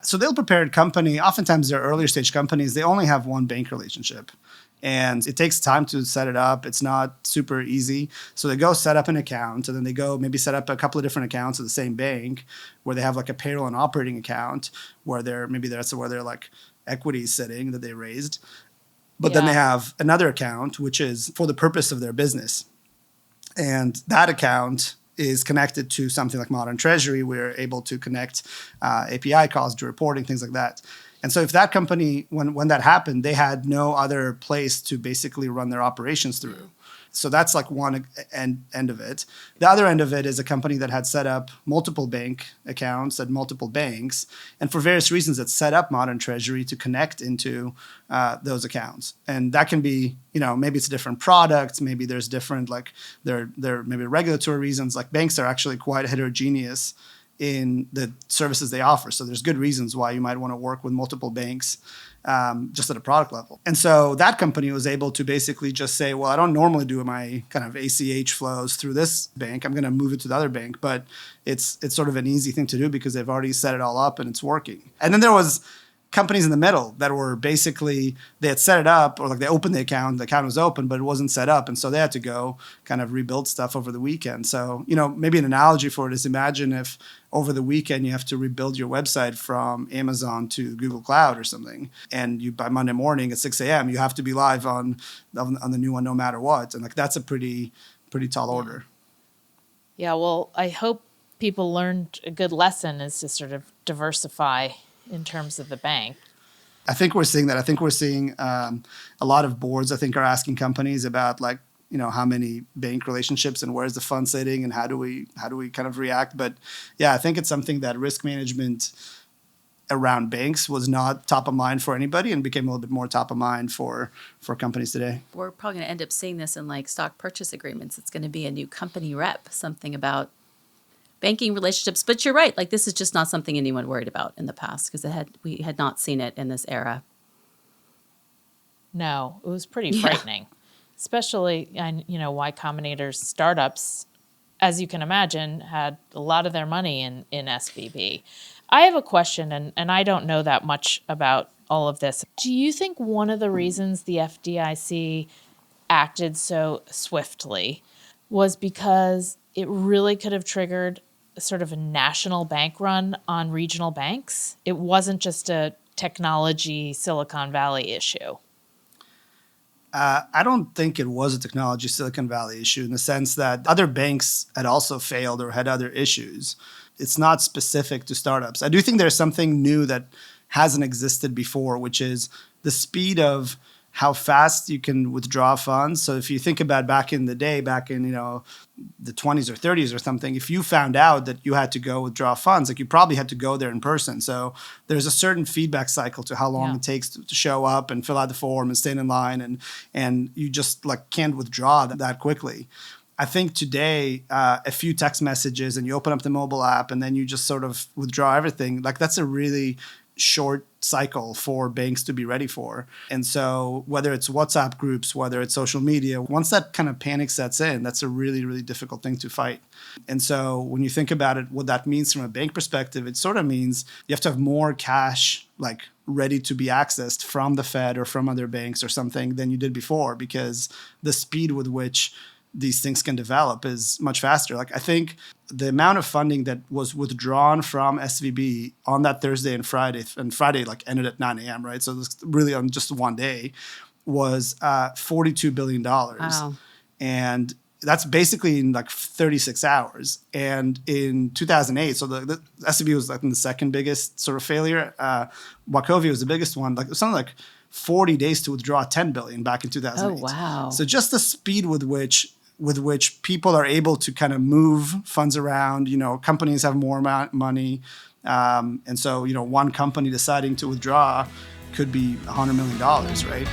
So the ill-prepared company, oftentimes they're earlier stage companies, they only have one bank relationship. And it takes time to set it up. It's not super easy. So they go set up an account, and then they go maybe set up a couple of different accounts at the same bank where they have like a payroll and operating account where that's where their like equity is sitting that they raised. But then they have another account, which is for the purpose of their business. And that account is connected to something like modern Treasury. We're able to connect API calls to reporting, things like that. And so if that company, when that happened, they had no other place to basically run their operations through. So that's like one end of it. The other end of it is a company that had set up multiple bank accounts at multiple banks. And for various reasons, it set up modern Treasury to connect into those accounts. And that can be, maybe it's different products. Maybe there's different, like there maybe regulatory reasons. Like banks are actually quite heterogeneous in the services they offer. So there's good reasons why you might want to work with multiple banks just at a product level. And so that company was able to basically just say, well, I don't normally do my kind of ACH flows through this bank. I'm going to move it to the other bank. But it's sort of an easy thing to do because they've already set it all up and it's working. And then there was companies in the middle that were basically, they had set it up, or like they opened the account was open, but it wasn't set up. And so they had to go kind of rebuild stuff over the weekend. So, maybe an analogy for it is imagine if over the weekend you have to rebuild your website from Amazon to Google Cloud or something. And you, by Monday morning at 6 a.m., you have to be live on the new one no matter what. And like that's a pretty tall order. Yeah, well, I hope people learned a good lesson is to sort of diversify in terms of the bank. I think we're seeing that. I think we're seeing a lot of boards, I think, are asking companies about like, how many bank relationships and where's the fund sitting and how do we kind of react. But yeah, I think it's something that risk management around banks was not top of mind for anybody and became a little bit more top of mind for companies today. We're probably going to end up seeing this in like stock purchase agreements. It's going to be a new company rep, something about banking relationships. But you're right. Like this is just not something anyone worried about in the past because we had not seen it in this era. No, it was pretty frightening, especially, Y Combinator's startups, as you can imagine, had a lot of their money in SVB. I have a question, and I don't know that much about all of this. Do you think one of the reasons the FDIC acted so swiftly was because it really could have triggered sort of a national bank run on regional banks? It wasn't just a technology Silicon Valley issue. I don't think it was a technology Silicon Valley issue in the sense that other banks had also failed or had other issues. It's not specific to startups. I do think there's something new that hasn't existed before, which is the speed of how fast you can withdraw funds. So if you think about back in the day, back in, the 20s or 30s or something, if you found out that you had to go withdraw funds, like you probably had to go there in person. So there's a certain feedback cycle to how long it takes to show up and fill out the form and stand in line. And you just like can't withdraw that quickly. I think today, a few text messages and you open up the mobile app and then you just sort of withdraw everything. Like that's a really short cycle for banks to be ready for. And so whether it's WhatsApp groups, whether it's social media, once that kind of panic sets in, that's a really, really difficult thing to fight. And so when you think about it, what that means from a bank perspective, it sort of means you have to have more cash like ready to be accessed from the Fed or from other banks or something than you did before, because the speed with which these things can develop is much faster. Like I think the amount of funding that was withdrawn from SVB on that Thursday and Friday like ended at 9 a.m., right? So this really on just one day was $42 billion. Wow. And that's basically in like 36 hours. And in 2008, so the SVB was like the second biggest sort of failure. Wachovia was the biggest one. Like it was something like 40 days to withdraw $10 billion back in 2008. Oh, wow. So just the speed with which people are able to kind of move funds around, companies have more money. And so, one company deciding to withdraw could be $100 million, right?